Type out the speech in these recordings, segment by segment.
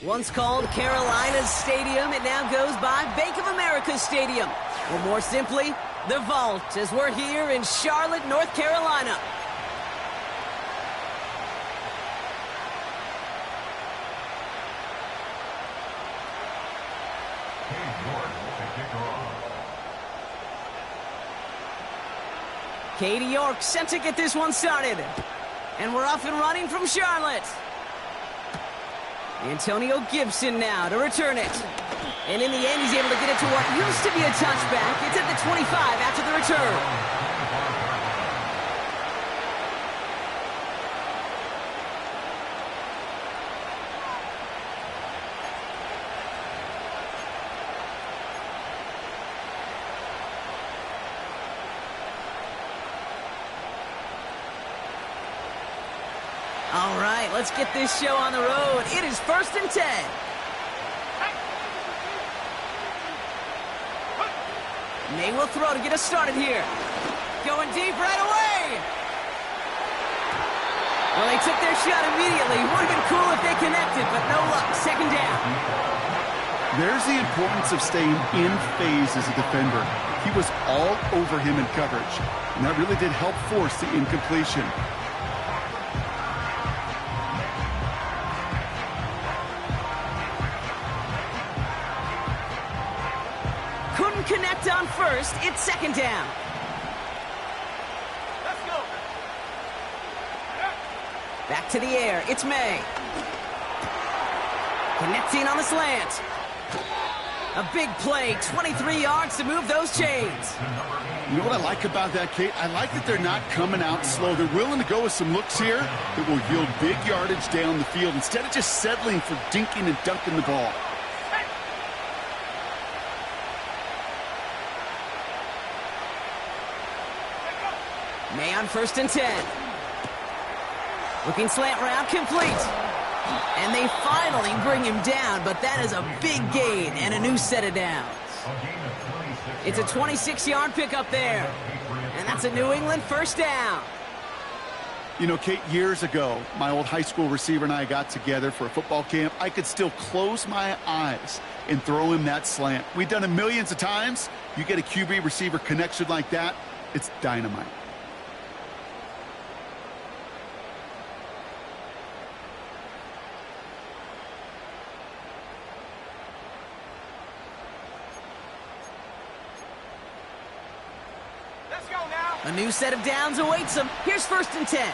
Once called Carolina's Stadium, it now goes by Bank of America Stadium. Or more simply, the Vault, as we're here in Charlotte, North Carolina. Katie York set to get this one started. And we're off and running from Charlotte. Antonio Gibson now to return it. And in the end, he's able to get it to what used to be a touchback. It's at the 25 after the return. All right, let's get this show on the road. It is 1st and 10. May will throw to get us started here. Going deep right away. Well, they took their shot immediately. Would have been cool if they connected, but no luck. 2nd down. There's the importance of staying in phase as a defender. He was all over him in coverage, and that really did help force the incompletion. Connect on first. It's 2nd down. Let's go. Back to the air. It's May. Connecting on the slant. A big play. 23 yards to move those chains. You know what I like about that, Kate? I like that they're not coming out slow. They're willing to go with some looks here that will yield big yardage down the field instead of just settling for dinking and dunking the ball. May on 1st and 10. Looking slant route complete. And they finally bring him down, but that is a big gain and a new set of downs. It's a 26-yard pickup there. And that's a New England 1st down. You know, Kate, years ago, my old high school receiver and I got together for a football camp. I could still close my eyes and throw him that slant. We've done it millions of times. You get a QB receiver connection like that, it's dynamite. A new set of downs awaits them. Here's 1st and 10.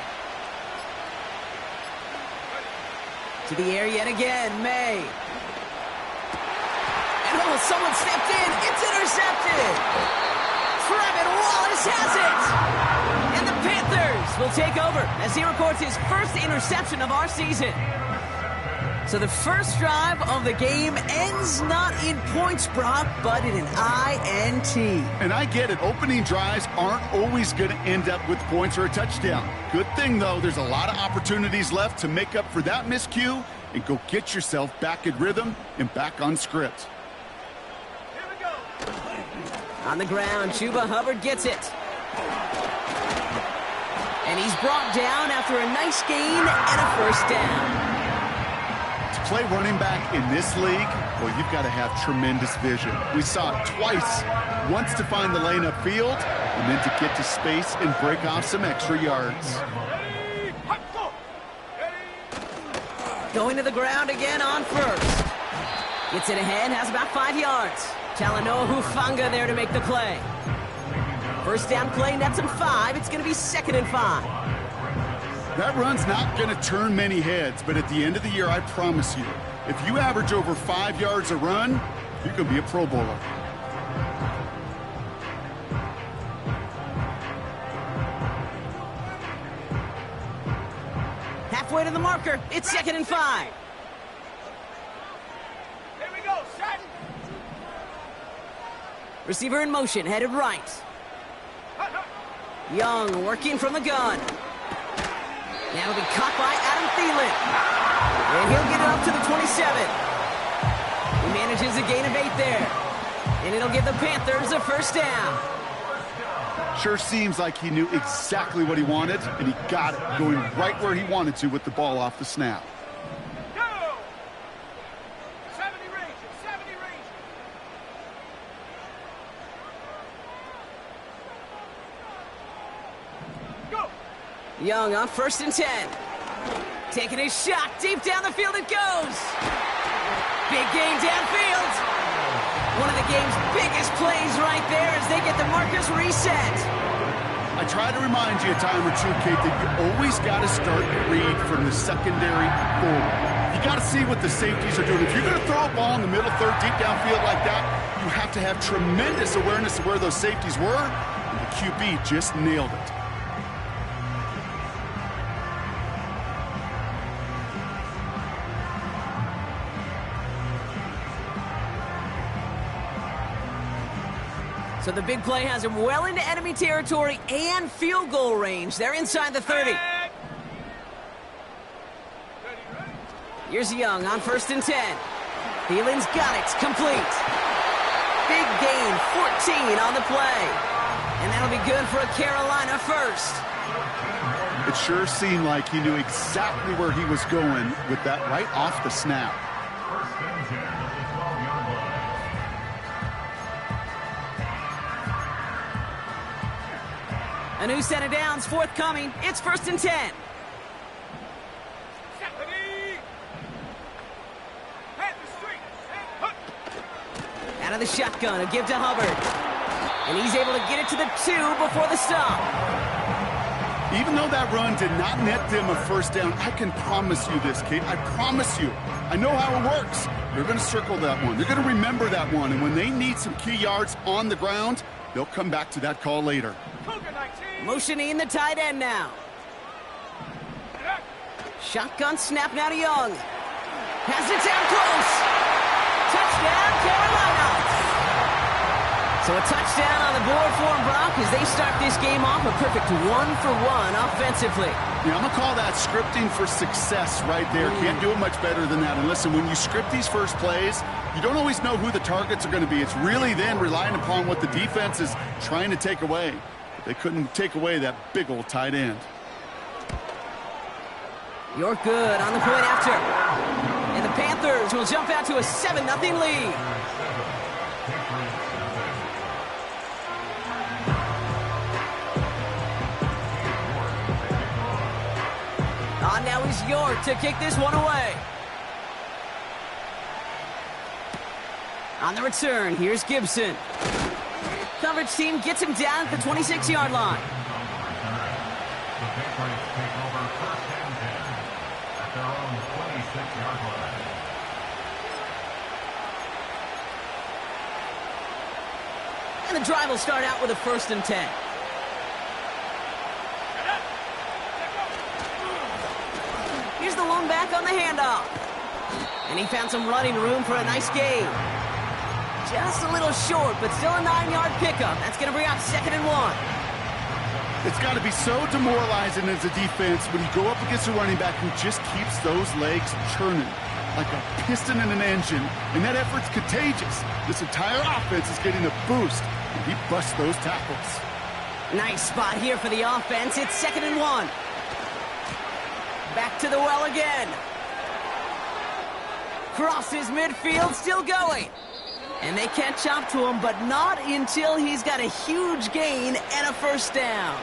To the air yet again, May. And oh, someone stepped in. It's intercepted. Trevin Wallace has it. And the Panthers will take over as he records his first interception of our season. So the first drive of the game ends not in points, Brock, but in an INT. And I get it. Opening drives aren't always going to end up with points or a touchdown. Good thing, though, there's a lot of opportunities left to make up for that miscue and go get yourself back in rhythm and back on script. Here we go. On the ground, Chuba Hubbard gets it. And he's brought down after a nice gain and a 1st down. Play running back in this league, well, you've got to have tremendous vision. We saw it twice. Once to find the lane upfield, and then to get to space and break off some extra yards. Going to the ground again on 1st. Gets it ahead, has about 5 yards. Talanoa Hufanga there to make the play. 1st down play, nets him 5. It's going to be 2nd and 5. That run's not going to turn many heads, but at the end of the year, I promise you, if you average over 5 yards a run, you can be a Pro Bowler. halfway to the marker. It's 2nd and 5. Here we go, set. Receiver in motion, headed right. Young working from the gun. That'll be caught by Adam Thielen. And he'll get it up to the 27. He manages a gain of 8 there. And it'll give the Panthers a first down. Sure seems like he knew exactly what he wanted, and he got it, going right where he wanted to with the ball off the snap. Go! 70 range, 70 range. Go! Young on 1st and 10. Taking his shot, deep down the field it goes. Big gain downfield. One of the game's biggest plays right there as they get the markers reset. I try to remind you a time or two, Kate, that you always got to start your read from the secondary forward. You got to see what the safeties are doing. If you're going to throw a ball in the middle third, deep downfield like that, you have to have tremendous awareness of where those safeties were, and the QB just nailed it. So the big play has him well into enemy territory and field goal range. They're inside the 30. Here's Young on 1st and 10. Thielen's got it. Complete. Big gain, 14 on the play. And that'll be good for a Carolina first. It sure seemed like he knew exactly where he was going with that right off the snap. A new set of downs forthcoming. It's 1st and 10. Out of the shotgun, a give to Hubbard. And he's able to get it to the 2 before the stop. Even though that run did not net them a first down, I can promise you this, Kate. I promise you. I know how it works. They're going to circle that one. They're going to remember that one. And when they need some key yards on the ground, they'll come back to that call later. Motioning the tight end now. Shotgun snap now to Young. Has it down close. Touchdown, Carolina. So a touchdown on the board for them, Brock, as they start this game off a perfect 1-for-1 offensively. Yeah, I'm going to call that scripting for success right there. Can't do it much better than that. And listen, when you script these first plays, you don't always know who the targets are going to be. It's really then relying upon what the defense is trying to take away. They couldn't take away that big old tight end. You're good on the point after. And the Panthers will jump out to a 7-0 lead. On now is York to kick this one away. On the return, here's Gibson. Coverage team gets him down at the 26-yard line. The Patriots take over 1st and 10 at their own 26-yard line. And the drive will start out with a 1st and 10. Here's the lone back on the handoff. And he found some running room for a nice gain. Just a little short, but still a 9-yard pickup. That's going to bring up 2nd and 1. It's got to be so demoralizing as a defense when you go up against a running back who just keeps those legs churning like a piston in an engine, and that effort's contagious. This entire offense is getting a boost, and he busts those tackles. Nice spot here for the offense. It's 2nd and 1. Back to the well again. Crosses midfield, still going. And they catch up to him, but not until he's got a huge gain and a first down.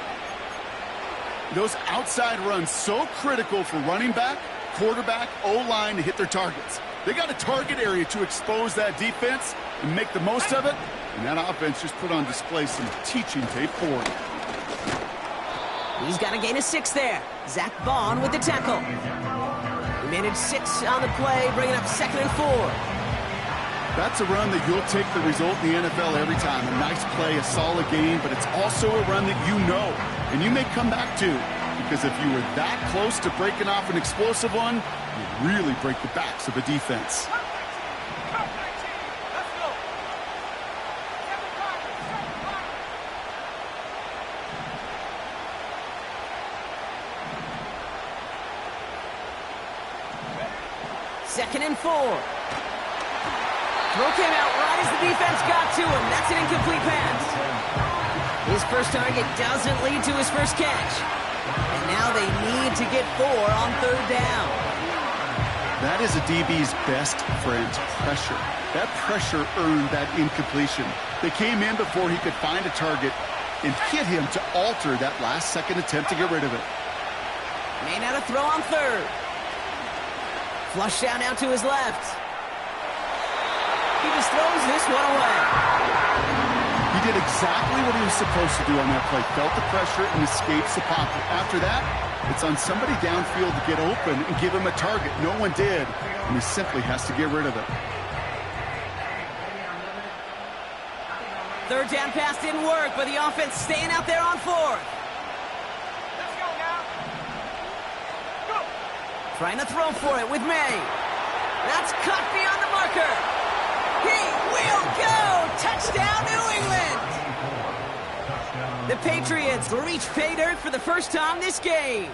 Those outside runs so critical for running back, quarterback, O-line to hit their targets. They got a target area to expose that defense and make the most of it, and that offense just put on display some teaching tape for him. He's got a gain of 6 there. Zach Vaughn with the tackle. He managed 6 on the play, bringing up 2nd and 4. That's a run that you'll take the result in the NFL every time. A nice play, a solid game, but it's also a run that you know and you may come back to. because if you were that close to breaking off an explosive one, you really break the backs of a defense. Let's go. Second and 4. Throw came out right as the defense got to him. That's an incomplete pass. His first target doesn't lead to his first catch. And now they need to get 4 on third down. That is a DB's best friend, pressure. That pressure earned that incompletion. They came in before he could find a target and hit him to alter that last-second attempt to get rid of it. May not have throw on third. Flush down out to his left. He just throws this one away. He did exactly what he was supposed to do on that play. Felt the pressure and escapes the pocket. After that, it's on somebody downfield to get open and give him a target. No one did, and he simply has to get rid of it. Third down pass didn't work, but the offense staying out there on fourth. Let's go now. Go. Trying to throw for it with May. That's cut beyond the marker. He will go! Touchdown, New England! The Patriots reach pay dirt for the first time this game.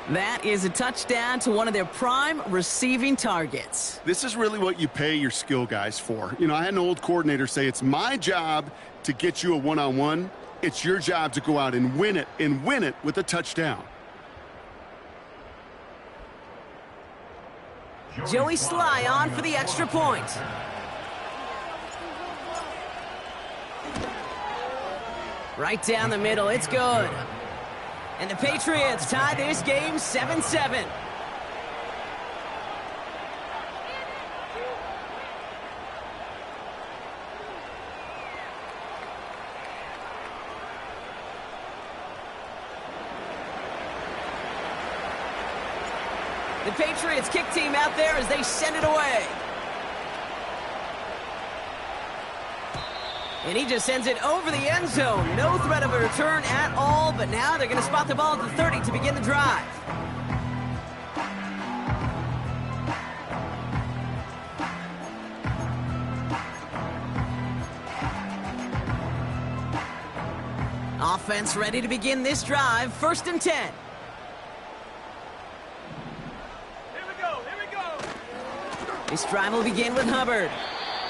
That is a touchdown to one of their prime receiving targets. This is really what you pay your skill guys for. You know, I had an old coordinator say it's my job to get you a one-on-one. It's your job to go out and win it with a touchdown. Joey Sly on for the extra point. Right down the middle, it's good. And the Patriots tie this game 7-7. The Patriots kick team out there as they send it away. And he just sends it over the end zone. No threat of a return at all, but now they're going to spot the ball at the 30 to begin the drive. Offense ready to begin this drive. 1st and 10. Here we go. Here we go. This drive will begin with Hubbard.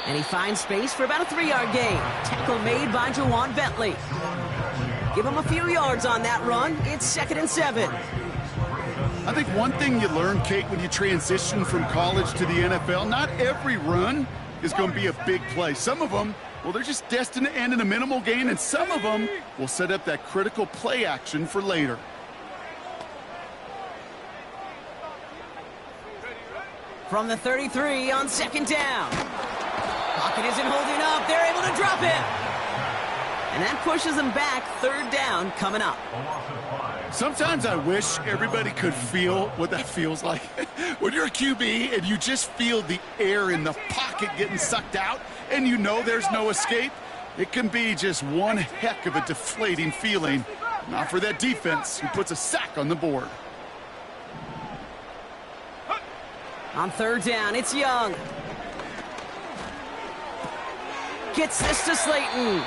And he finds space for about a 3-yard gain. Tackle made by Jawan Bentley. Give him a few yards on that run. It's 2nd and 7. I think one thing you learn, Kate, when you transition from college to the NFL, not every run is going to be a big play. Some of them, well, they're just destined to end in a minimal gain, and some of them will set up that critical play action for later. From the 33 on 2nd down. Pocket isn't holding up. They're able to drop it. And that pushes them back. 3rd down coming up. Sometimes I wish everybody could feel what that feels like. When you're a QB and you just feel the air in the pocket getting sucked out and you know there's no escape, it can be just one heck of a deflating feeling. Not for that defense who puts a sack on the board. On 3rd down, it's Young. Gets this to Slayton.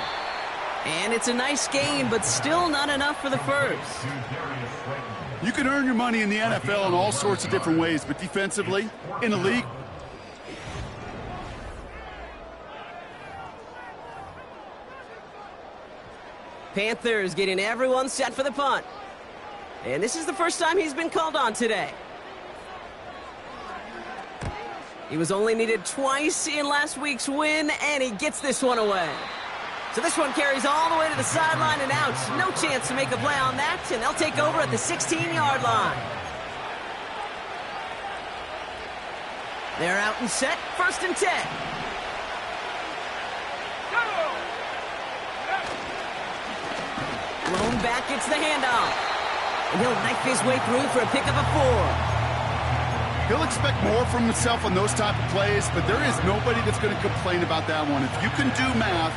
And it's a nice gain, but still not enough for the first. You can earn your money in the NFL in all sorts of different ways, but defensively, in the league, Panthers getting everyone set for the punt. And this is the first time he's been called on today. He was only needed twice in last week's win, and he gets this one away. So this one carries all the way to the sideline and out. No chance to make a play on that, and they'll take over at the 16-yard line. They're out and set. 1st and 10. Lone back gets the handoff. And he'll knife his way through for a pickup of 4. he'll expect more from himself on those type of plays, but there is nobody that's going to complain about that one. If you can do math,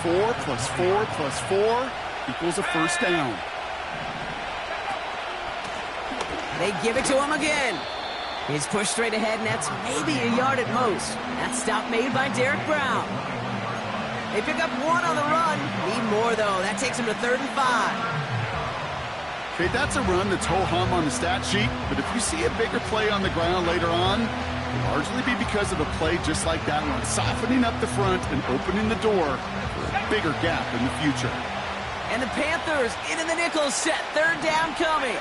4 + 4 + 4 equals a 1st down. They give it to him again. He's pushed straight ahead, and that's maybe a yard at most. That stop made by Derek Brown. They pick up one on the run. Need more, though. That takes him to 3rd and 5. Okay, that's a run that's ho-hum on the stat sheet, but if you see a bigger play on the ground later on, it'll largely be because of a play just like that one, softening up the front and opening the door for a bigger gap in the future. And the Panthers in the nickel set. 3rd down coming.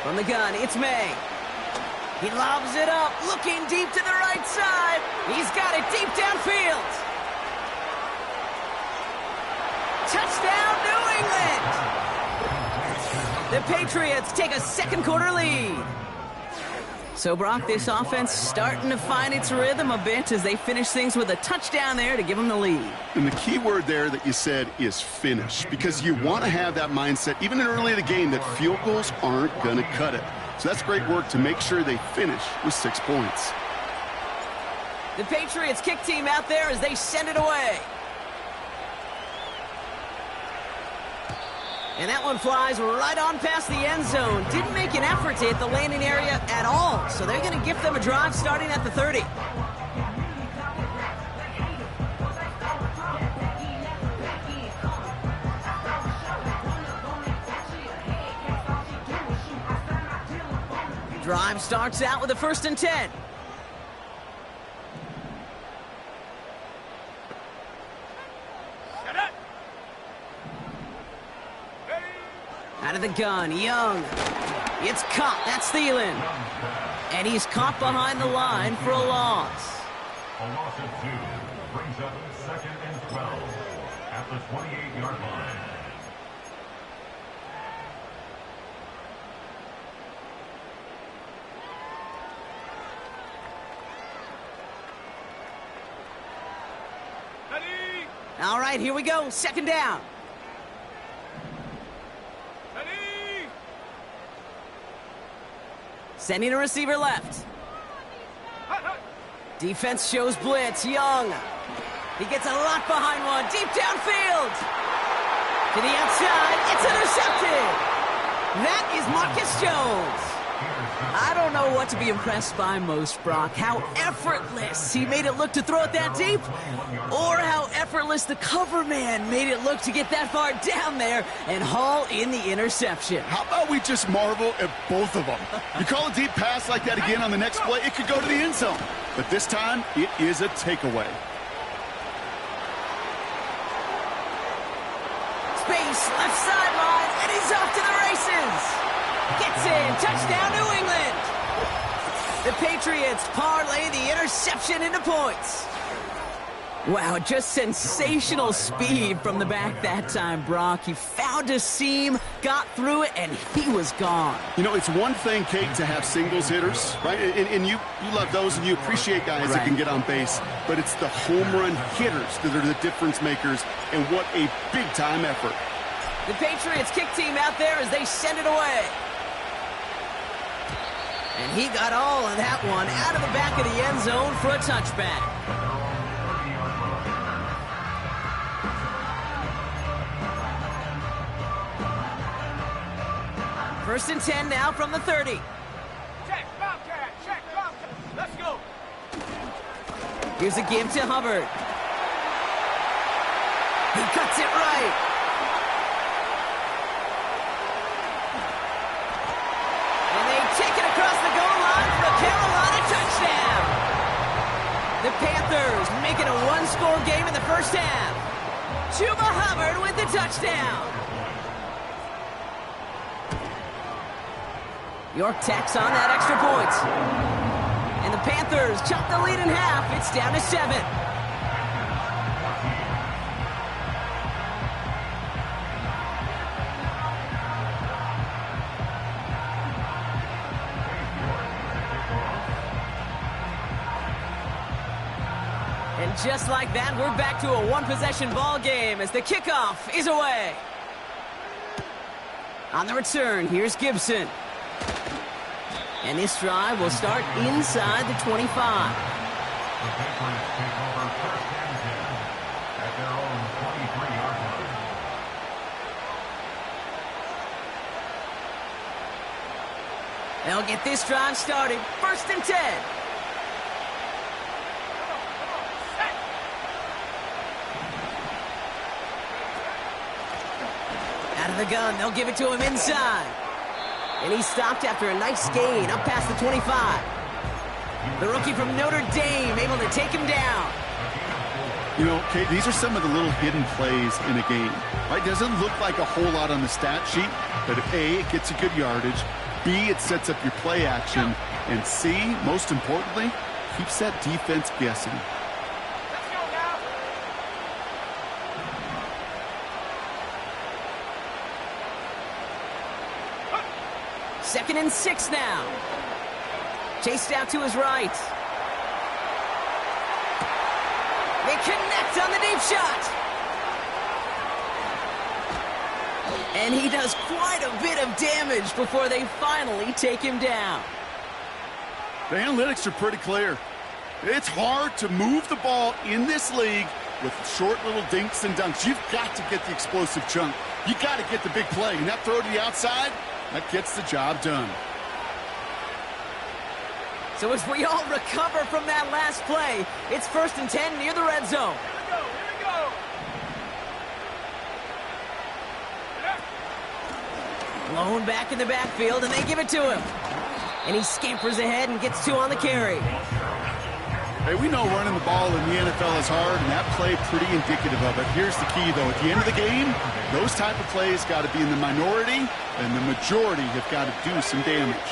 From the gun, it's May. He lobs it up, looking deep to the right side. He's got it deep downfield. Touchdown, New England! The Patriots take a second quarter lead. So, Brock, this offense starting to find its rhythm a bit as they finish things with a touchdown there to give them the lead. And the key word there that you said is finish, because you want to have that mindset, even in early in the game, that field goals aren't going to cut it. So that's great work to make sure they finish with 6 points. The Patriots kick team out there as they send it away. And that one flies right on past the end zone. Didn't make an effort to hit the landing area at all. So they're going to gift them a drive starting at the 30. Drive starts out with a 1st and 10. Out of the gun, Young. It's caught. That's Thielen. And he's caught behind the line for a loss. A loss of 2 brings up 2nd and 12 at the 28-yard line. All right, here we go. 2nd down. Sending a receiver left. Defense shows blitz. Young. He gets a lot behind one. Deep downfield. To the outside. It's intercepted. That is Marcus Jones. I don't know what to be impressed by most, Brock. How effortless he made it look to throw it that deep, or how effortless the cover man made it look to get that far down there and haul in the interception. How about we just marvel at both of them? You call a deep pass like that again on the next play, it could go to the end zone. But this time, it is a takeaway. Space, left sideline, and he's off to the races. Gets in. Touchdown, New England. The Patriots parlay the interception into points. Wow, just sensational speed from the back that time, Brock. He found a seam, got through it, and he was gone. You know, it's one thing, Kate, to have singles hitters, right? And you love those, and you appreciate guys that can get on base. But it's the home run hitters that are the difference makers, and what a big-time effort. The Patriots kick team out there as they send it away. And he got all of that one out of the back of the end zone for a touchback. First and 10 now from the 30. Check, Bobcat, check, Bobcat. Let's go. Here's a give to Hubbard. He cuts it right. Take it across the goal line for a Carolina touchdown. The Panthers make it a one-score game in the first half. Chuba Hubbard with the touchdown. York tacks on that extra point. And the Panthers chop the lead in half. It's down to 7. And just like that, we're back to a one-possession ball game as the kickoff is away. On the return, here's Gibson. And this drive will start inside the 25. The Patriots take over first and 10 at their own 23-yard line. They'll get this drive started. First and 10. Out of the gun, they'll give it to him inside. And he stopped after a nice gain up past the 25. The rookie from Notre Dame able to take him down. You know, Kate, these are some of the little hidden plays in a game. Right? Doesn't look like a whole lot on the stat sheet, but A, it gets you good yardage. B, it sets up your play action. And C, most importantly, keeps that defense guessing. Let's go now. Second and 6 now. Chased out to his right. They connect on the deep shot. And he does quite a bit of damage before they finally take him down. The analytics are pretty clear. It's hard to move the ball in this league with short little dinks and dunks. You've got to get the explosive chunk. You got to get the big play. And that throw to the outside, that gets the job done. So as we all recover from that last play, it's first and 10 near the red zone. Here we go. Blown back in the backfield, and they give it to him. And he scampers ahead and gets 2 on the carry. Hey, we know running the ball in the NFL is hard, and that play pretty indicative of it. Here's the key, though. At the end of the game, those type of plays got to be in the minority, and the majority have got to do some damage.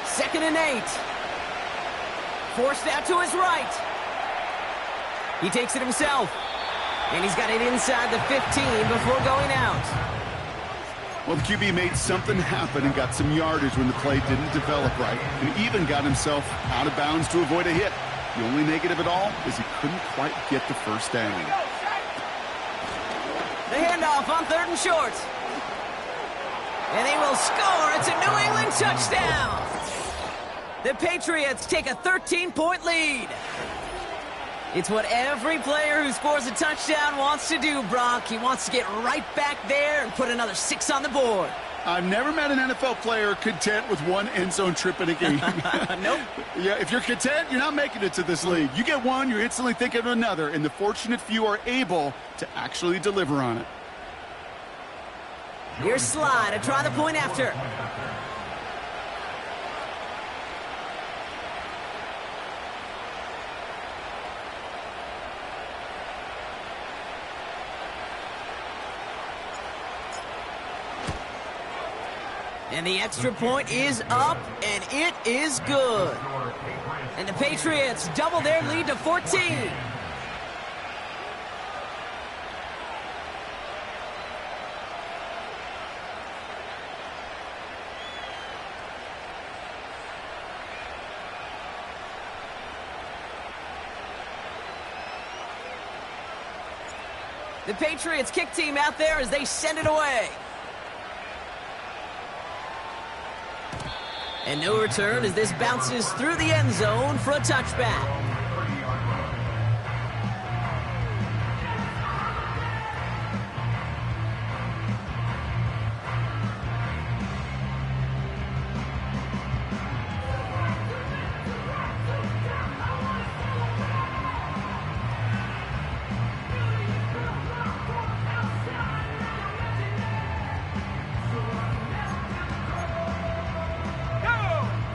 Second and 8. Forced out to his right. He takes it himself. And he's got it inside the 15 before going out. Well, the QB made something happen and got some yardage when the play didn't develop right, and even got himself out of bounds to avoid a hit. The only negative at all is he couldn't quite get the first down. The handoff on third and short. And they will score. It's a New England touchdown. The Patriots take a 13-point lead. It's what every player who scores a touchdown wants to do, Brock. He wants to get right back there and put another 6 on the board. I've never met an NFL player content with one end zone trip in a game. Nope. Yeah, if you're content, you're not making it to this league. You get one, you're instantly thinking of another, and the fortunate few are able to actually deliver on it. Here's Sly to try the point after. And the extra point is up, and it is good. And the Patriots double their lead to 14. The Patriots kick team out there as they send it away. And no return as this bounces through the end zone for a touchback.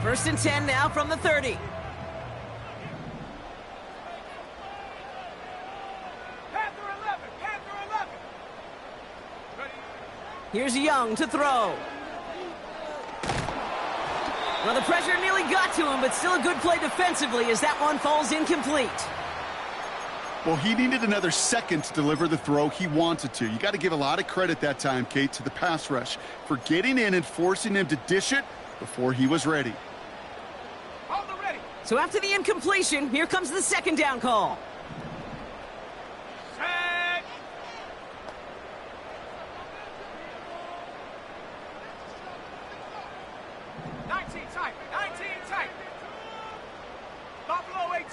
First and 10 now from the 30. Panther 11. Ready? Here's Young to throw. Well, the pressure nearly got to him, but still a good play defensively as that one falls incomplete. Well, he needed another second to deliver the throw he wanted to. You got to give a lot of credit that time, Kate, to the pass rush for getting in and forcing him to dish it before he was ready. Hold the ready. So after the incompletion, here comes the second down call. Set. Buffalo 18.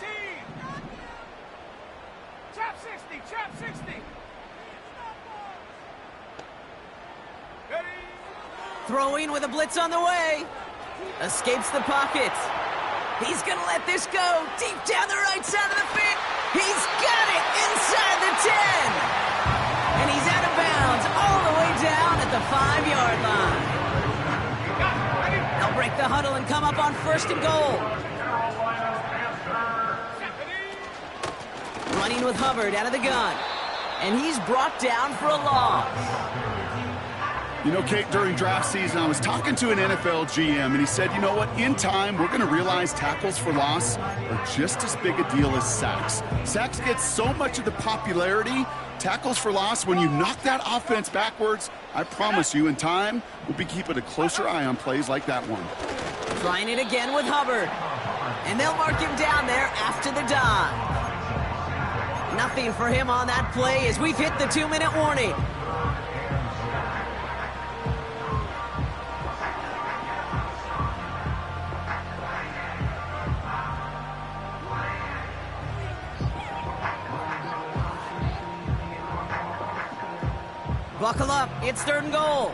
Chap 60, chap 60. Ready? Throwing with a blitz on the way. Escapes the pocket. He's going to let this go deep down the right side of the field. He's got it inside the 10. And he's out of bounds all the way down at the 5-yard line. They'll break the huddle and come up on 1st and goal. Running with Hubbard out of the gun. And he's brought down for a loss. You know, Kate, during draft season, I was talking to an NFL GM, and he said, you know what, in time, we're going to realize tackles for loss are just as big a deal as sacks. Sacks get so much of the popularity. Tackles for loss, when you knock that offense backwards, I promise you, in time, we'll be keeping a closer eye on plays like that one. Trying it again with Hubbard. And they'll mark him down there after the dive. Nothing for him on that play as we've hit the 2-minute warning. Buckle up, it's 3rd and goal.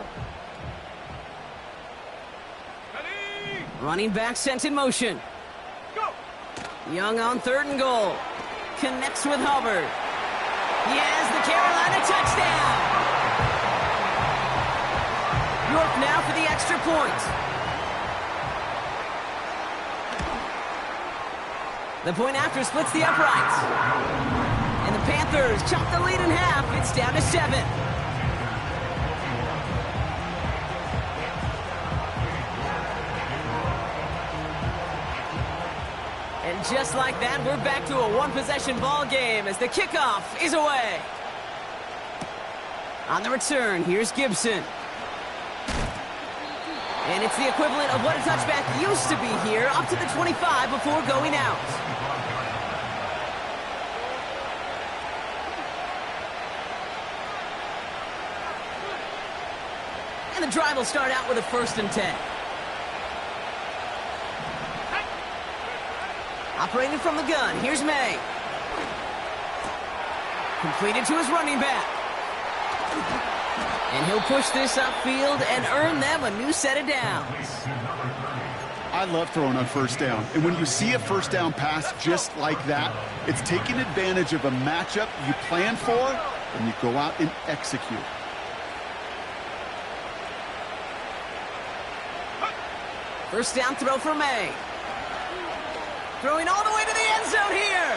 Ready? Running back sent in motion. Go. Young on 3rd and goal. Connects with Hubbard. He has the Carolina touchdown. York now for the extra point. The point after splits the uprights. And the Panthers chop the lead in half. It's down to 7. And just like that, we're back to a one-possession ball game as the kickoff is away. On the return, here's Gibson. And it's the equivalent of what a touchback used to be here, up to the 25 before going out. And the drive will start out with a 1st and 10. Operating from the gun, here's May. Completed to his running back. And he'll push this upfield and earn them a new set of downs. I love throwing on 1st down. And when you see a 1st down pass just like that, it's taking advantage of a matchup you plan for, and you go out and execute. First down throw for May. Throwing all the way to the end zone here.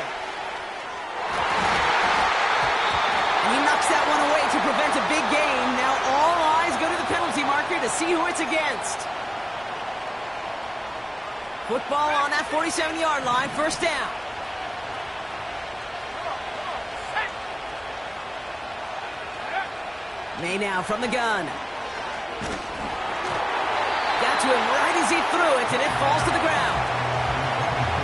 And he knocks that one away to prevent a big gain. Now all eyes go to the penalty marker to see who it's against. Football on that 47-yard line, 1st down. May now from the gun. Got to him right as he threw it, and it falls to the ground.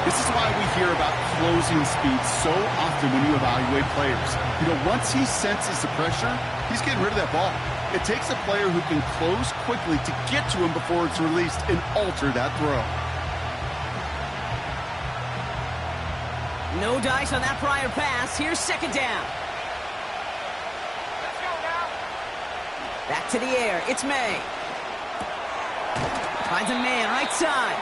This is why we hear about closing speed so often when you evaluate players. You know, once he senses the pressure, he's getting rid of that ball. It takes a player who can close quickly to get to him before it's released and alter that throw. No dice on that prior pass. Here's 2nd down. Let's go now. Back to the air. It's May. Finds a man right side.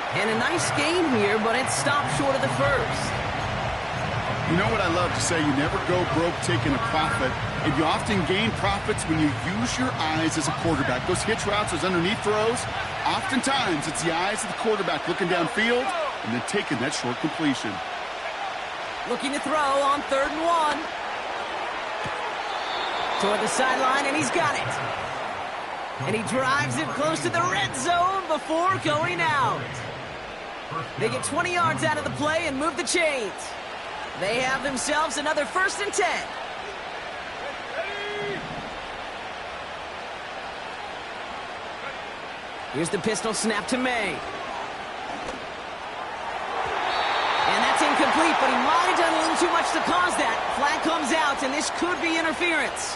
And a nice gain here, but it stopped short of the 1st. You know what I love to say? You never go broke taking a profit, and you often gain profits when you use your eyes as a quarterback. Those hitch routes, those underneath throws, oftentimes it's the eyes of the quarterback looking downfield and then taking that short completion. Looking to throw on 3rd and 1. Toward the sideline, and he's got it. And he drives it close to the red zone before going out. They get 20 yards out of the play and move the chains. They have themselves another 1st and 10. Here's the pistol snap to May. And that's incomplete, but he might have done a little too much to cause that. Flag comes out, and this could be interference.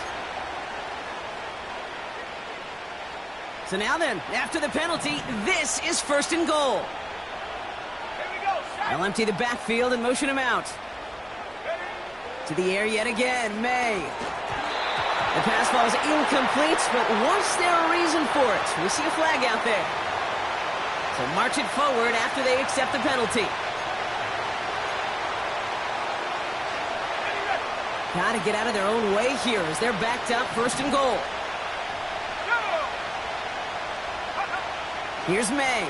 So now then, after the penalty, this is 1st and goal. Here we go. They'll empty the backfield and motion him out. To the air yet again, May. The pass ball is incomplete, but was there a reason for it? We see a flag out there. So march it forward after they accept the penalty. Got to get out of their own way here as they're backed up, 1st and goal. Here's May.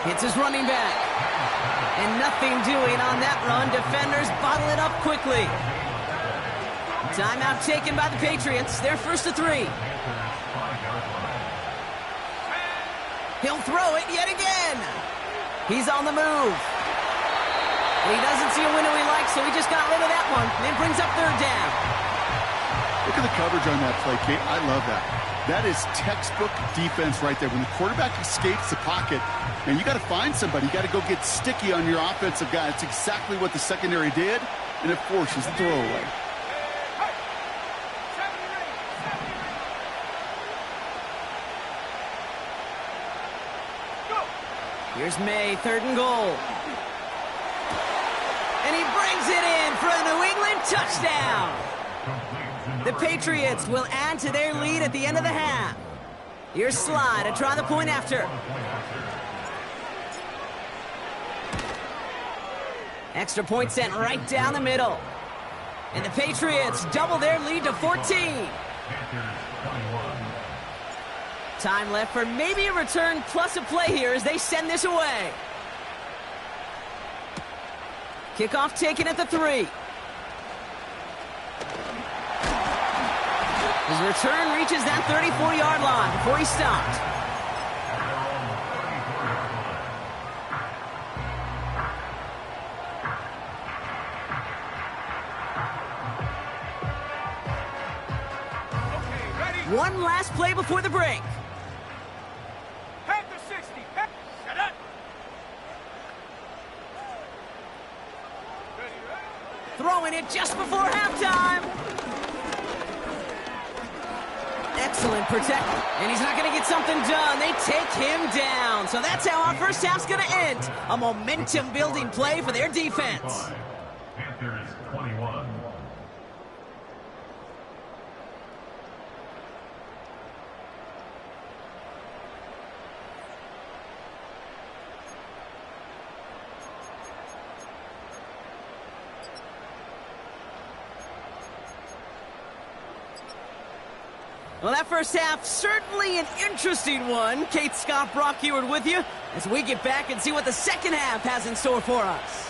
Hits his running back. And nothing doing on that run. Defenders bottle it up quickly. Timeout taken by the Patriots. They're 1st and 3. He'll throw it yet again. He's on the move. And he doesn't see a window he likes, so he just got rid of that one. And it brings up 3rd down. Look at the coverage on that play, Kate. I love that. That is textbook defense right there. When the quarterback escapes the pocket, man, you got to find somebody. You got to go get sticky on your offensive guy. It's exactly what the secondary did, and it forces the throwaway. Here's May, 3rd and goal. And he brings it in for a New England touchdown. The Patriots will add to their lead at the end of the half. Here's Sly to try the point after. Extra point sent right down the middle. And the Patriots double their lead to 14. Time left for maybe a return plus a play here as they send this away. Kickoff taken at the 3. His return reaches that 34-yard line before he stopped. Okay, ready? One last play before the break. Panther 60. Shut up. Throwing it just before halftime. Excellent protect. And he's not going to get something done. They take him down. So that's how our first half's going to end. A momentum-building play for their defense. Panthers 21. Well, that first half, certainly an interesting one. Kate, Scott, Brock Heward with you as we get back and see what the second half has in store for us.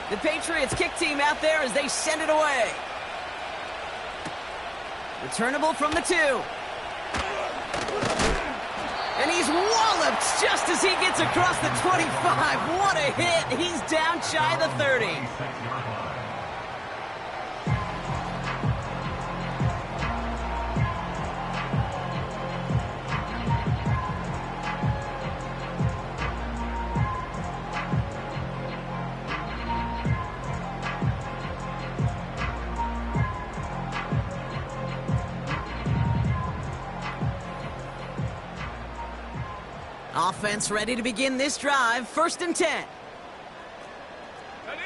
The Patriots kick team out there as they send it away. Returnable from the 2. And he's walloped just as he gets across the 25. What a hit. He's down shy of the 30. Offense ready to begin this drive. 1st and 10. Ready?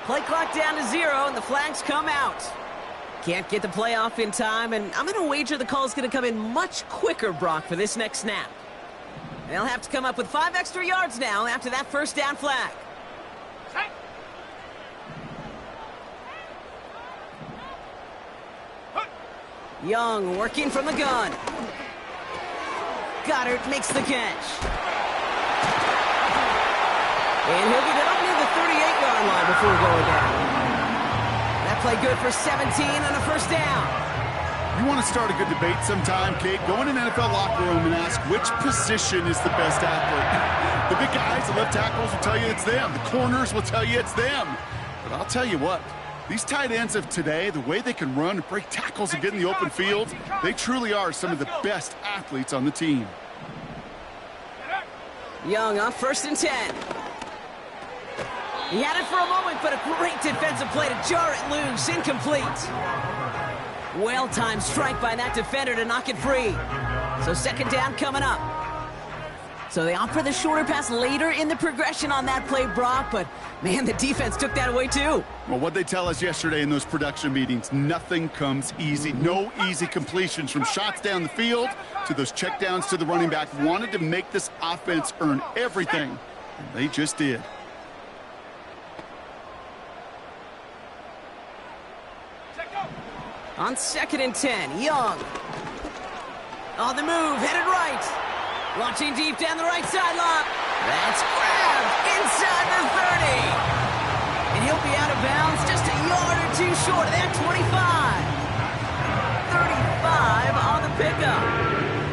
Play clock down to 0, and the flags come out. Can't get the play off in time, and I'm going to wager the call's going to come in much quicker, Brock, for this next snap. They'll have to come up with 5 extra yards now after that first down flag. Set. Young working from the gun. Goddard makes the catch. And he'll get it up near the 38-yard line before going down. That play good for 17 and a first down. You want to start a good debate sometime, Kate? Go in an NFL locker room and ask which position is the best athlete. The big guys, the left tackles will tell you it's them. The corners will tell you it's them. But I'll tell you what, these tight ends of today, the way they can run and break tackles and get in the open field, they truly are some of the best athletes on the team. Young up 1st and 10. He had it for a moment, but a great defensive play to jar it loose. Incomplete. Well-timed strike by that defender to knock it free. So second down coming up. So they opt for the shorter pass later in the progression on that play, Brock, but man, the defense took that away too. Well, what they tell us yesterday in those production meetings, nothing comes easy. No easy completions from shots down the field to those checkdowns to the running back. Wanted to make this offense earn everything, and they just did. On 2nd and 10, Young. On the move, headed right. Launching deep down the right sideline. That's grabbed inside the 30. And he'll be out of bounds just a yard or two short of that 25. 35 on the pickup.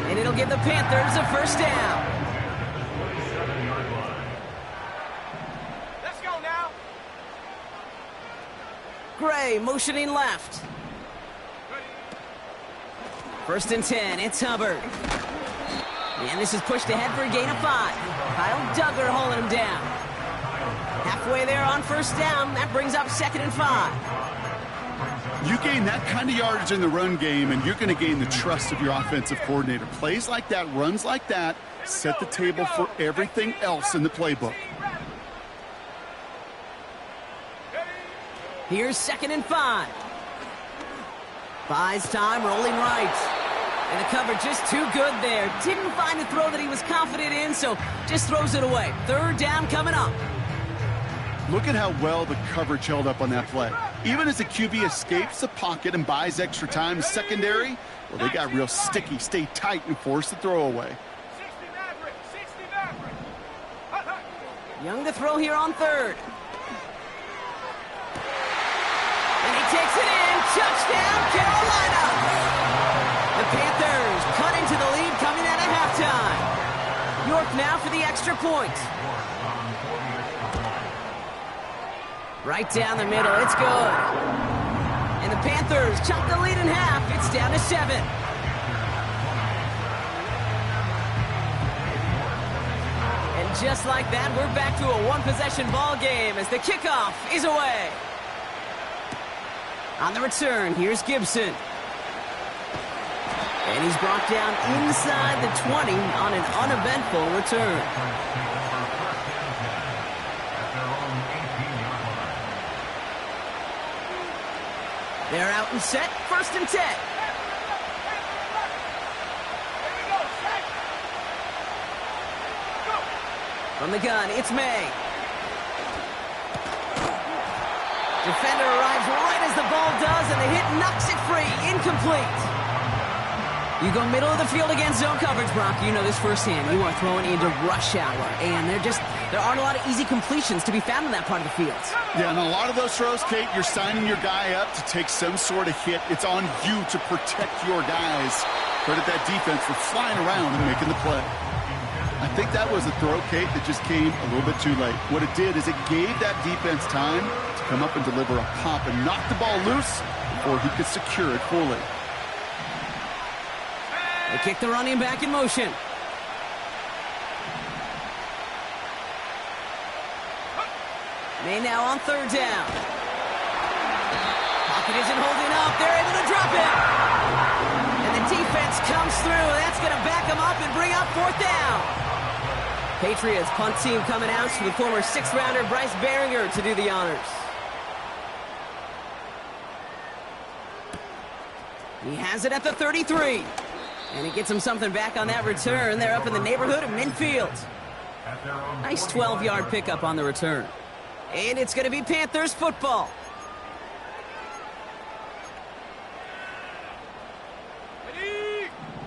And it'll give the Panthers a first down. Let's go now. Gray motioning left. 1st and 10, it's Hubbard. And this is pushed ahead for a gain of 5. Kyle Duggar holding him down. Halfway there on 1st down, that brings up 2nd and 5. You gain that kind of yardage in the run game, and you're going to gain the trust of your offensive coordinator. Plays like that, runs like that, set the table for everything else in the playbook. Here's 2nd and 5. Buys time, rolling right. And the cover just too good there. Didn't find the throw that he was confident in, so just throws it away. 3rd down coming up. Look at how well the coverage held up on that play. Even as the QB escapes the pocket and buys extra time, secondary, well, they got real sticky, stay tight, and force the throw away. 60 Young to throw here on 3rd. And he takes it in. Touchdown, Carolina! The Panthers cut into the lead coming out of halftime. York now for the extra point. Right down the middle, it's good. And the Panthers chop the lead in half. It's down to 7. And just like that, we're back to a one-possession ball game as the kickoff is away. On the return, here's Gibson. And he's brought down inside the 20 on an uneventful return. They're out and set, 1st and 10. From the gun, it's May. Defender arrives right as the ball does, and the hit knocks it free. Incomplete. You go middle of the field against zone coverage, Brock. You know this firsthand. You are throwing into rush hour, and there aren't a lot of easy completions to be found in that part of the field. Yeah, and a lot of those throws, Kate, you're signing your guy up to take some sort of hit. It's on you to protect your guys. Credit that defense for flying around and making the play. I think that was a throw, Kate, that just came a little bit too late. What it did is it gave that defense time to come up and deliver a pop and knock the ball loose before he could secure it fully. They kick the running back in motion. May now on 3rd down. Pocket isn't holding up. They're able to drop it. And the defense comes through. That's going to back them up and bring up 4th down. Patriots punt team coming out to the former 6th-rounder Bryce Behringer to do the honors. He has it at the 33. And he gets him something back on that return. They're up in the neighborhood of midfield. Nice 12-yard pickup on the return. And it's going to be Panthers football.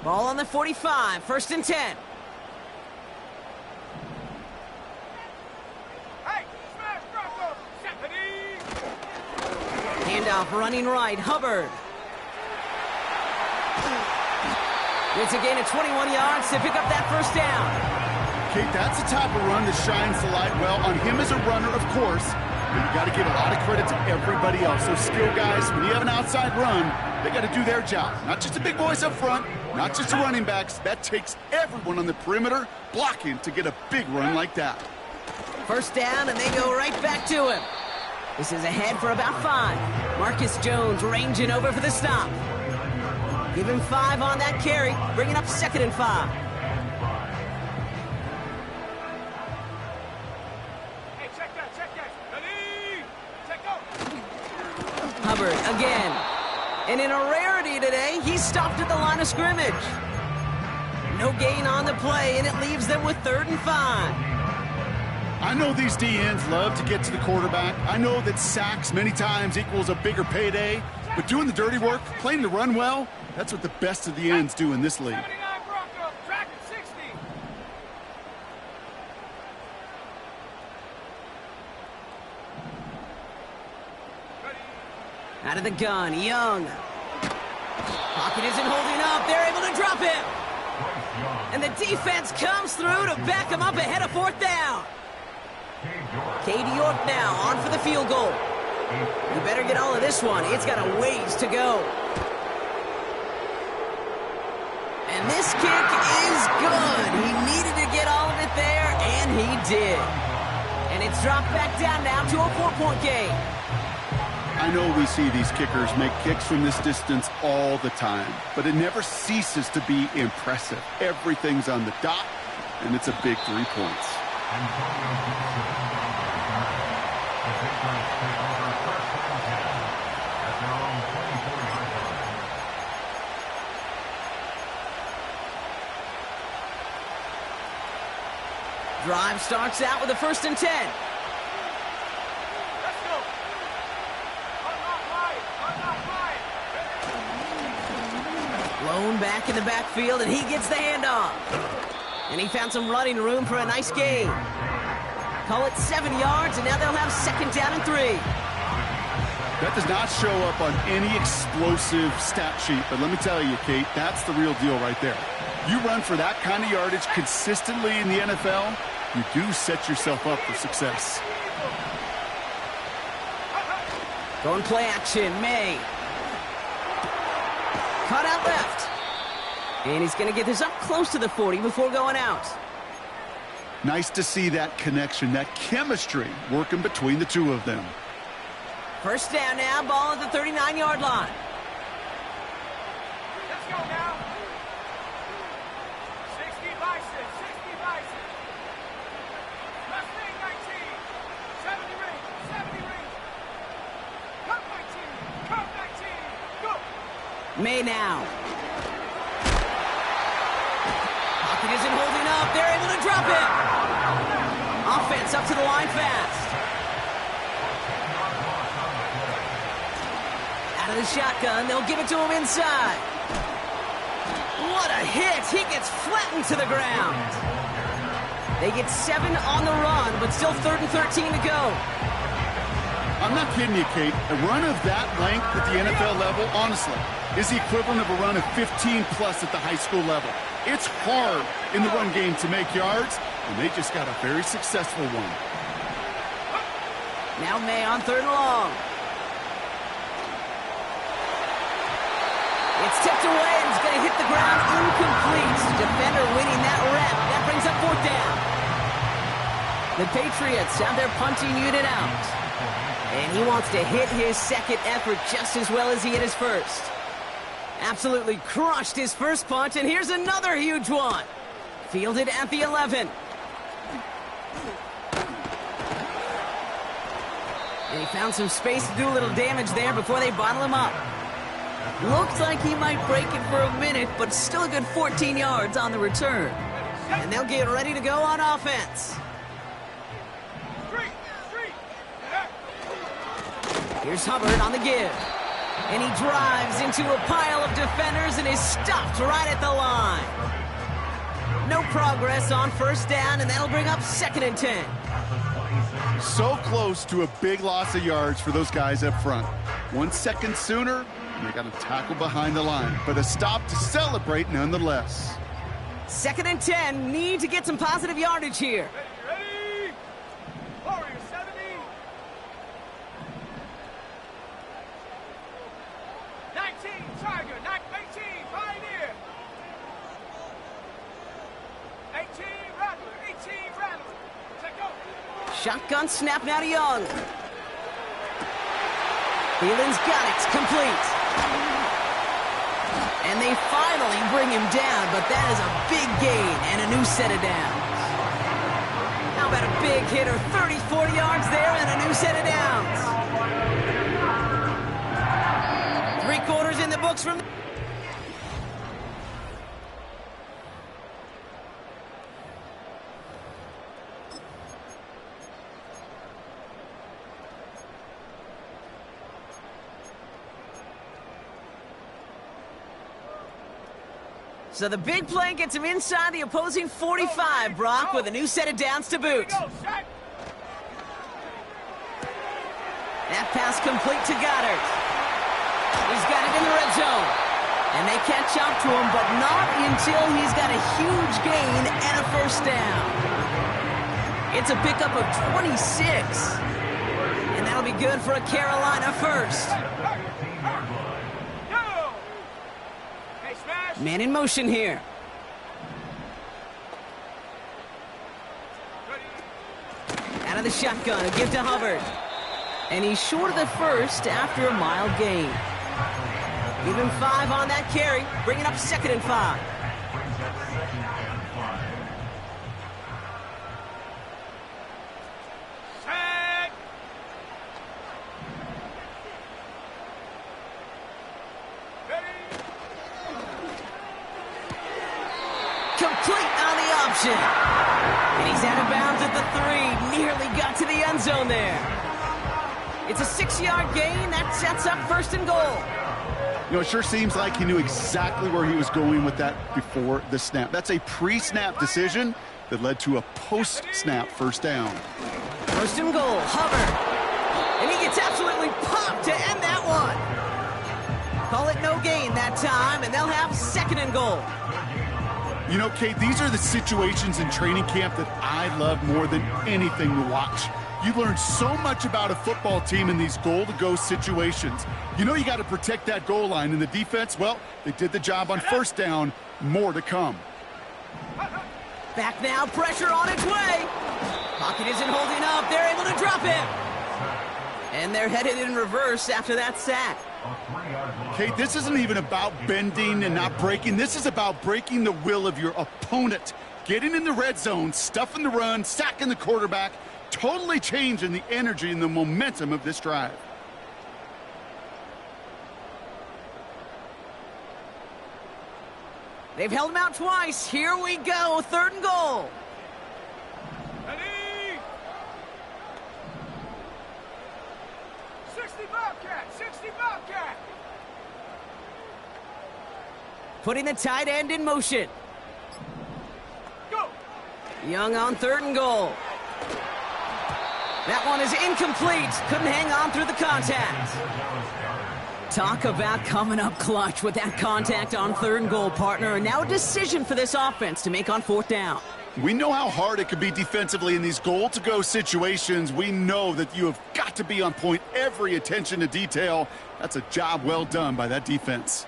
Ball on the 45, 1st and 10. Handoff running right, Hubbard. It's a gain of 21 yards to pick up that 1st down. Kate, that's the type of run that shines the light well on him as a runner, of course. But you got to give a lot of credit to everybody else. Those skill guys, when you have an outside run, they got to do their job. Not just the big boys up front, not just the running backs. That takes everyone on the perimeter blocking to get a big run like that. First down, and they go right back to him. This is ahead for about 5. Marcus Jones ranging over for the stop. Give him 5 on that carry, bringing up 2nd and 5. Hey, check that. Ready? Check out. Hubbard again. And in a rarity today, he stopped at the line of scrimmage. No gain on the play, and it leaves them with 3rd and 5. I know these DNs love to get to the quarterback. I know that sacks many times equals a bigger payday. But doing the dirty work, playing the run well, that's what the best of the ends do in this league. 79 Broncos, track at 60. Out of the gun, Young. Pocket isn't holding up. They're able to drop him. And the defense comes through to back him up ahead of 4th down. Cade York now on for the field goal. You better get all of this one. It's got a ways to go. And this kick is good. He needed to get all of it there, and he did. And it's dropped back down now to a 4-point game. I know we see these kickers make kicks from this distance all the time, but it never ceases to be impressive. Everything's on the dot, and it's a big 3 points. Drive starts out with a 1st and 10. Let's go. Unlock right. Blown back in the backfield, and he gets the handoff. And he found some running room for a nice gain. Call it 7 yards, and now they'll have 2nd down and 3. That does not show up on any explosive stat sheet, but let me tell you, Kate, that's the real deal right there. You run for that kind of yardage consistently in the NFL, you do set yourself up for success. Going play action, May. Cut out left. And he's going to get this up close to the 40 before going out. Nice to see that connection, that chemistry working between the two of them. First down now, ball at the 39-yard line. Let's go now. 60 Bison. Mustang 19. 70 rings. Cup 19. Go. May now. Pocket isn't holding up. They're able to drop it. Offense up to the line fast. Out of the shotgun, they'll give it to him inside. What a hit. He gets flattened to the ground. They get 7 on the run, but still 3rd and 13 to go. I'm not kidding you, Kate. A run of that length at the NFL level, honestly, is the equivalent of a run of 15-plus at the high school level. It's hard in the run game to make yards, and they just got a very successful one. Now May on 3rd and long. It's tipped away, and it's going to hit the ground incomplete. Defender winning that rep. That brings up 4th down. The Patriots have their punting unit out. And he wants to hit his 2nd effort just as well as he hit his 1st. Absolutely crushed his 1st punt, and here's another huge one. Fielded at the 11. And he found some space to do a little damage there before they bottle him up. Looks like he might break it for a minute, but still a good 14 yards on the return. And they'll get ready to go on offense. Here's Hubbard on the give. And he drives into a pile of defenders and is stopped right at the line. No progress on 1st down, and that'll bring up 2nd and 10. So close to a big loss of yards for those guys up front. 1 second sooner, and they got a tackle behind the line, but a stop to celebrate nonetheless. 2nd and 10, need to get some positive yardage here. Ready? Warriors 70. 19, Tiger. 18, Pioneer. 18, Rattler. 18, Rattler. Take over. Shotgun snap now to Young. Thielen's got it. Complete. And they finally bring him down, but that is a big gain and a new set of downs. How about a big hitter, 30, 40 yards there and a new set of downs. 3 quarters in the books from... So the big play gets him inside the opposing 45, Brock, with a new set of downs to boot. That pass complete to Goddard. He's got it in the red zone. And they catch up to him, but not until he's got a huge gain and a first down. It's a pickup of 26. And that'll be good for a Carolina first. Man in motion here. Out of the shotgun, a give to Hubbard. And he's short of the first after a mild gain. Give him 5 on that carry, bringing up 2nd and 5. Complete on the option. And he's out of bounds at the 3. Nearly got to the end zone there. It's a 6-yard gain. That sets up 1st and goal. You know, it sure seems like he knew exactly where he was going with that before the snap. That's a pre-snap decision that led to a post-snap first down. 1st and goal, Hubbard. And he gets absolutely popped to end that one. Call it no gain that time, and they'll have 2nd and goal. You know, Kate, these are the situations in training camp that I love more than anything to watch. You learn so much about a football team in these goal-to-go situations. You know you got to protect that goal line, and the defense, well, they did the job on first down. More to come. Back now, pressure on its way. Pocket isn't holding up. They're able to drop him. And they're headed in reverse after that sack. Okay, this isn't even about bending and not breaking. This is about breaking the will of your opponent. Getting in the red zone, stuffing the run, sacking the quarterback, totally changing the energy and the momentum of this drive. They've held him out twice. Here we go, 3rd and goal. Ready? 60 Bobcat, 60 Bobcat. Putting the tight end in motion. Go. Young on 3rd and goal. That one is incomplete. Couldn't hang on through the contact. Talk about coming up clutch with that contact on 3rd and goal, partner. And now a decision for this offense to make on 4th down. We know how hard it could be defensively in these goal-to-go situations. We know that you have got to be on point, every attention to detail. That's a job well done by that defense.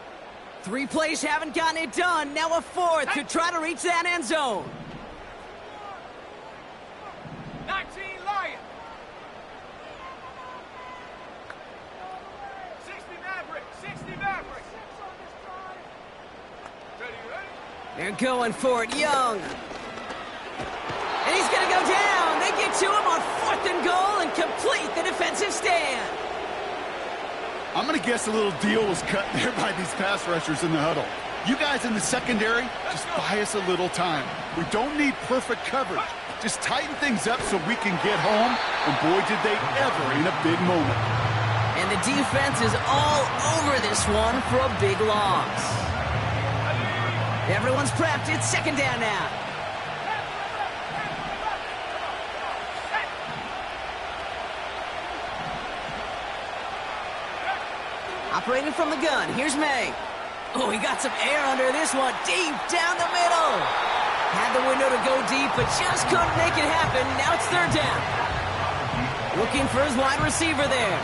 3 plays haven't gotten it done. Now a 4th could try to reach that end zone. 19 Lions. 60 Mavericks, 60 Mavericks. Ready? They're going for it, Young. And he's going to go down. They get to him on 4th and goal and complete the defensive stand. I'm going to guess a little deal was cut there by these pass rushers in the huddle. You guys in the secondary, just buy us a little time. We don't need perfect coverage. Just tighten things up so we can get home. And boy, did they ever in a big moment. And the defense is all over this one for a big loss. Everyone's prepped. It's 2nd down now. Operating from the gun, here's May. Oh, he got some air under this one, deep down the middle. Had the window to go deep, but just couldn't make it happen. Now it's 3rd down. Looking for his wide receiver there.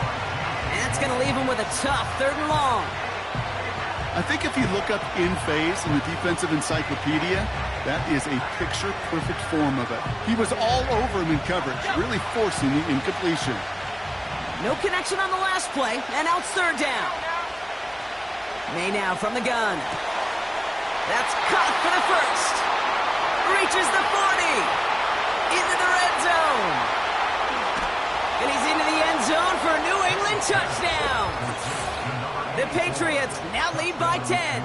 And that's going to leave him with a tough 3rd and long. I think if you look up in phase in the defensive encyclopedia, that is a picture-perfect form of it. He was all over him in coverage, really forcing the incompletion. No connection on the last play, and now it's third down. May now from the gun. That's caught for the first. Reaches the 40. Into the red zone. And he's into the end zone for a New England touchdown. The Patriots now lead by 10.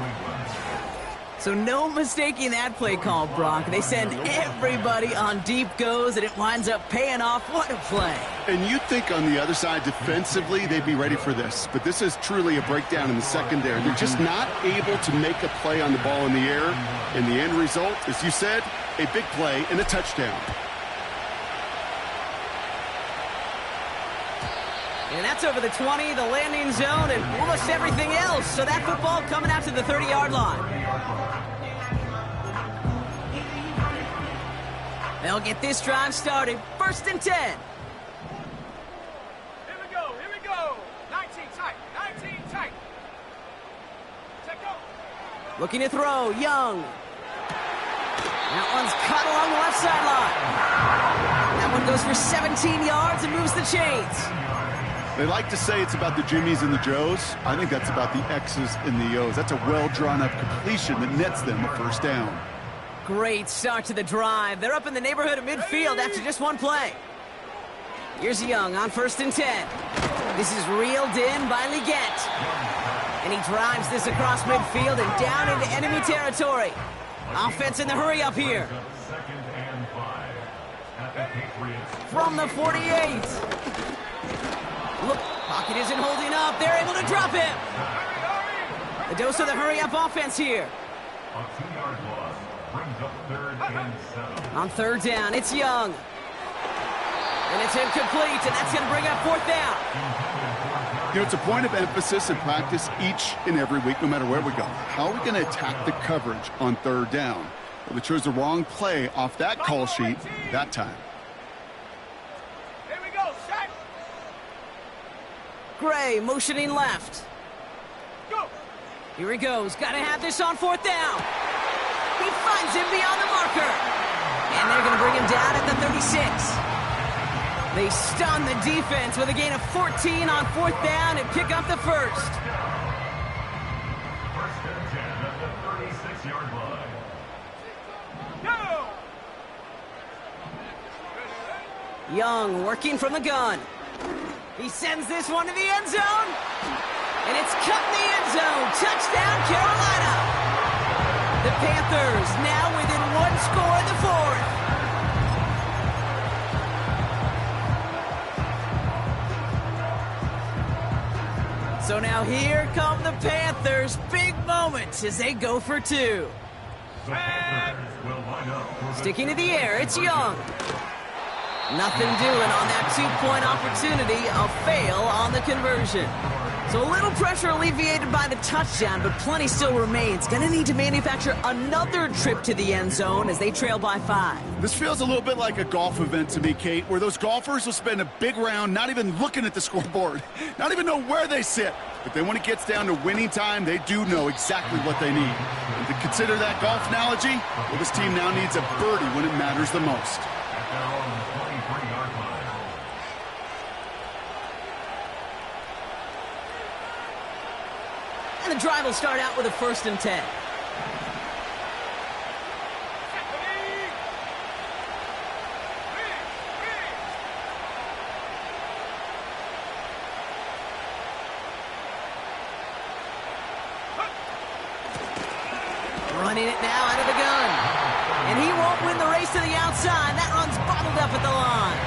So no mistaking that play call, Brock. They send everybody on deep goes, and it winds up paying off. What a play. And you'd think on the other side defensively they'd be ready for this. But this is truly a breakdown in the secondary. They're just not able to make a play on the ball in the air. And the end result, as you said, a big play and a touchdown. And that's over the 20, the landing zone, and almost everything else. So that football coming out to the 30-yard line. They'll get this drive started. First and 10. Here we go, here we go. 19 tight, 19 tight. Take go. Looking to throw, Young. That one's cut along the left sideline. That one goes for 17 yards and moves the chains. They like to say it's about the Jimmies and the Joes. I think that's about the X's and the O's. That's a well-drawn-up completion that nets them a first down. Great start to the drive. They're up in the neighborhood of midfield after just one play. Here's Young on first and 10. This is reeled in by Leggett. And he drives this across midfield and down into enemy territory. Offense in the hurry up here. From the 48. Look, pocket isn't holding up. They're able to drop him. The dose of the hurry-up offense here. A 2-yard loss brings up 3rd and 7. On third down, it's Young. And it's incomplete, and that's going to bring up fourth down. You know, it's a point of emphasis in practice each and every week, no matter where we go. How are we going to attack the coverage on third down? Well, they chose the wrong play off that call sheet that time. Here we go, set. Gray motioning left. Go. Here he goes. Got to have this on fourth down. He finds him beyond the marker. And they're going to bring him down at the 36. They stun the defense with a gain of 14 on fourth down and pick up the first. First and 10 at the 36-yard line. Go. Young working from the gun. He sends this one to the end zone. And it's cut in the end zone. Touchdown, Carolina. The Panthers now within one score in the fourth. So now here come the Panthers. Big moment as they go for two. The Panthers will line up for the Sticking to the air, it's Young. Nothing doing on that two-point opportunity. A fail on the conversion. So a little pressure alleviated by the touchdown, but plenty still remains. Going to need to manufacture another trip to the end zone as they trail by 5. This feels a little bit like a golf event to me, Kate, where those golfers will spend a big round not even looking at the scoreboard, not even know where they sit. But then when it gets down to winning time, they do know exactly what they need. And to consider that golf analogy, well, this team now needs a birdie when it matters the most. at their own 23-yard line. And the drive will start out with a 1st and 10. Running it now out of the gun. And he won't win the race to the outside. That run's bottled up at the line.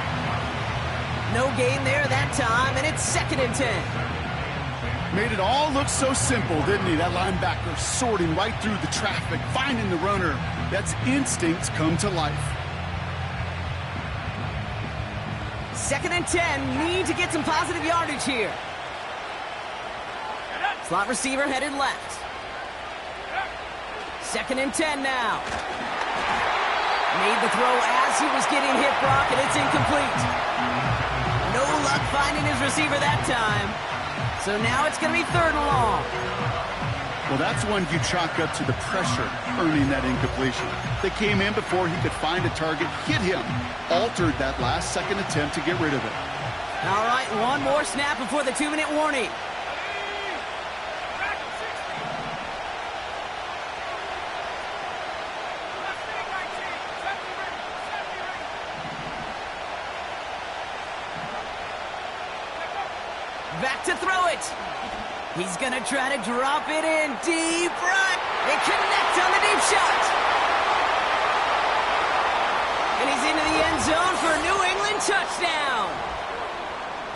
No gain there that time, and it's 2nd and 10. Made it all look so simple, didn't he? That linebacker sorting right through the traffic, finding the runner. That's instincts come to life. 2nd and 10. Need to get some positive yardage here. Slot receiver headed left. 2nd and 10 now. Made the throw as he was getting hit, Brock, and it's incomplete. No luck finding his receiver that time. So now it's going to be 3rd and long. Well, that's one you chalk up to the pressure earning that incompletion. They came in before he could find a target, hit him, altered that last-second attempt to get rid of it. All right, one more snap before the 2-minute warning. Back to throw it. He's going to try to drop it in deep right. They connect on the deep shot. And he's into the end zone for a New England touchdown.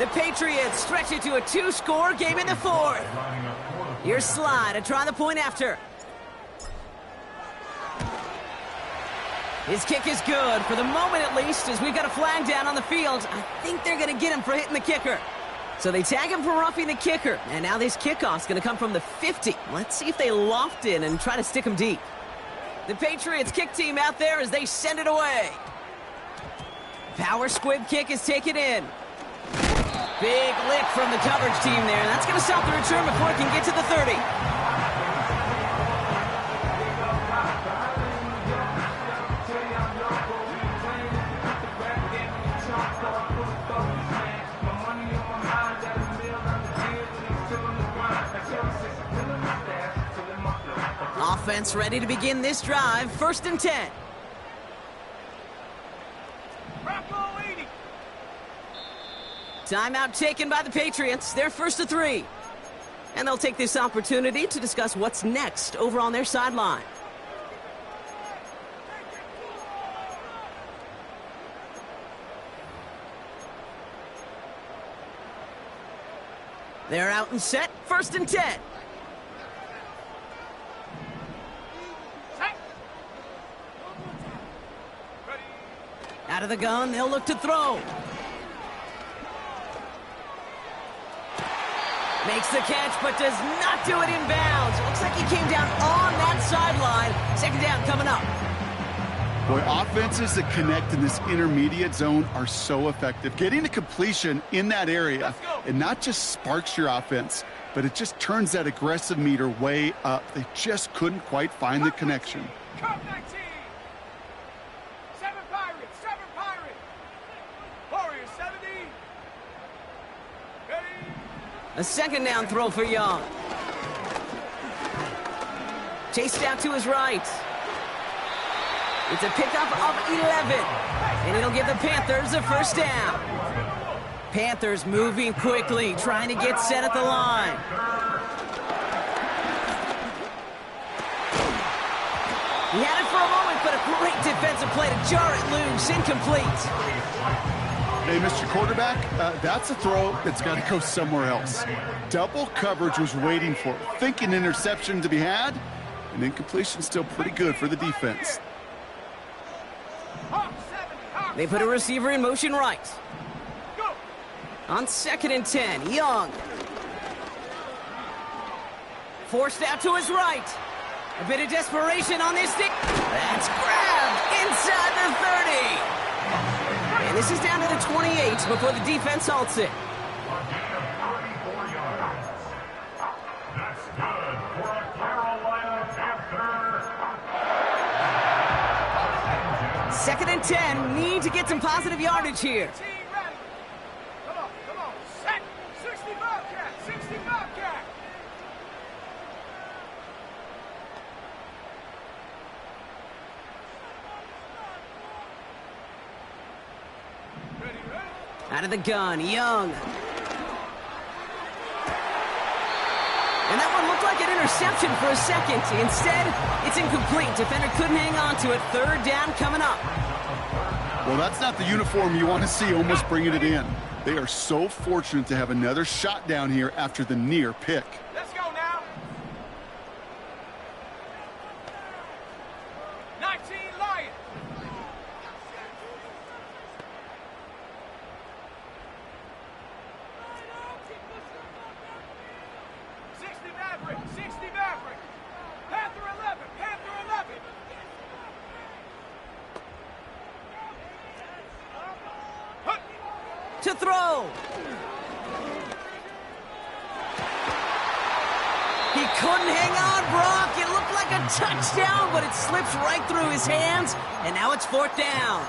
The Patriots stretch it to a 2-score game in the fourth. Here's Slide to try the point after. His kick is good, for the moment at least, as we've got a flag down on the field. I think they're going to get him for hitting the kicker. So they tag him for roughing the kicker, and now this kickoff's going to come from the 50. Let's see if they loft in and try to stick him deep. The Patriots kick team out there as they send it away. Power squib kick is taken in. Big lick from the coverage team there. That's going to stop the return before it can get to the 30. Offense ready to begin this drive. 1st and 10. Timeout taken by the Patriots. They're 1st and 3. And they'll take this opportunity to discuss what's next over on their sideline. They're out and set. 1st and 10. Out of the gun, they'll look to throw. Makes the catch, but does not do it in bounds. Looks like he came down on that sideline. 2nd down coming up. Boy, offenses that connect in this intermediate zone are so effective. Getting a completion in that area, it not just sparks your offense, but it just turns that aggressive meter way up. They just couldn't quite find the connection. Cup 19. 7 Pirates, 7 Pirates. Warriors 70. Ready. A 2nd down throw for Young. Chased out to his right. It's a pickup of 11. And it'll give the Panthers a 1st down. Panthers moving quickly, trying to get set at the line. He had it for a moment, but a great defensive play to jar it loose. Incomplete. Hey, Mr. Quarterback, that's a throw that's got to go somewhere else. Double coverage was waiting for it. Thinking interception to be had, and incompletion still pretty good for the defense. They put a receiver in motion right. On 2nd and 10, Young. Forced out to his right. A bit of desperation on this stick. That's grabbed inside the 30. And this is down to the 28 before the defense halts it. That's good for a Carolina Panther. 2nd and 10, need to get some positive yardage here. Come on. Set. 60 Bobcat. 60 Bobcat. Ready. Out of the gun, Young. And that one looked like an interception for a second. Instead, it's incomplete. Defender couldn't hang on to it. 3rd down coming up. Well, that's not the uniform you want to see almost bringing it in. They are so fortunate to have another shot down here after the near pick. Let's go now. 19 Lions. 60 Maverick. 60 Maverick. Panther 11. Panther 11. To throw. He couldn't hang on, Brock. It looked like a touchdown, but it slips right through his hands, and now it's 4th down.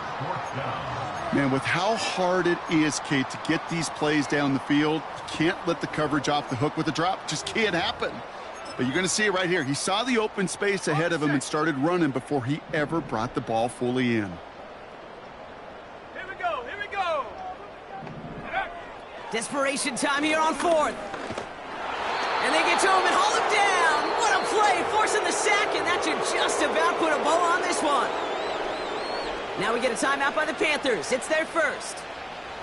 Man, with how hard it is, Kate, to get these plays down the field, you can't let the coverage off the hook with a drop. Just can't happen. But you're going to see it right here. He saw the open space ahead of him and started running before he ever brought the ball fully in. Here we go, here we go. Desperation time here on 4th. And they get to him and haul him down. What a play, forcing the sack, and that should just about put a bow on this one. Now we get a timeout by the Panthers. It's their first.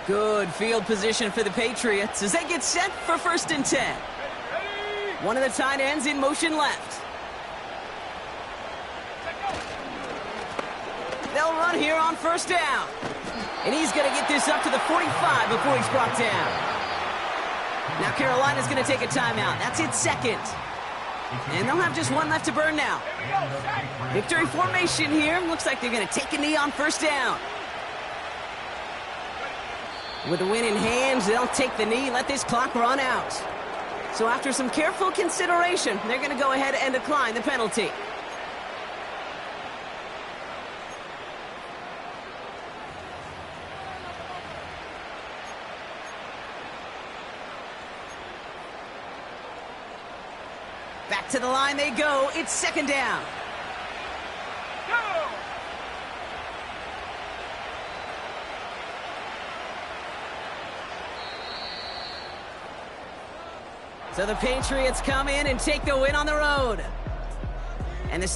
Good field position for the Patriots as they get set for 1st and 10. One of the tight ends in motion left. They'll run here on 1st down. And he's going to get this up to the 45 before he's brought down. Now Carolina's going to take a timeout. That's its 2nd. And they'll have just one left to burn now. Victory formation here. Looks like they're going to take a knee on 1st down. With the win in hand, they'll take the knee, let this clock run out. So after some careful consideration, they're going to go ahead and decline the penalty. Back to the line they go. It's 2nd down. Go! So the Patriots come in and take the win on the road. And the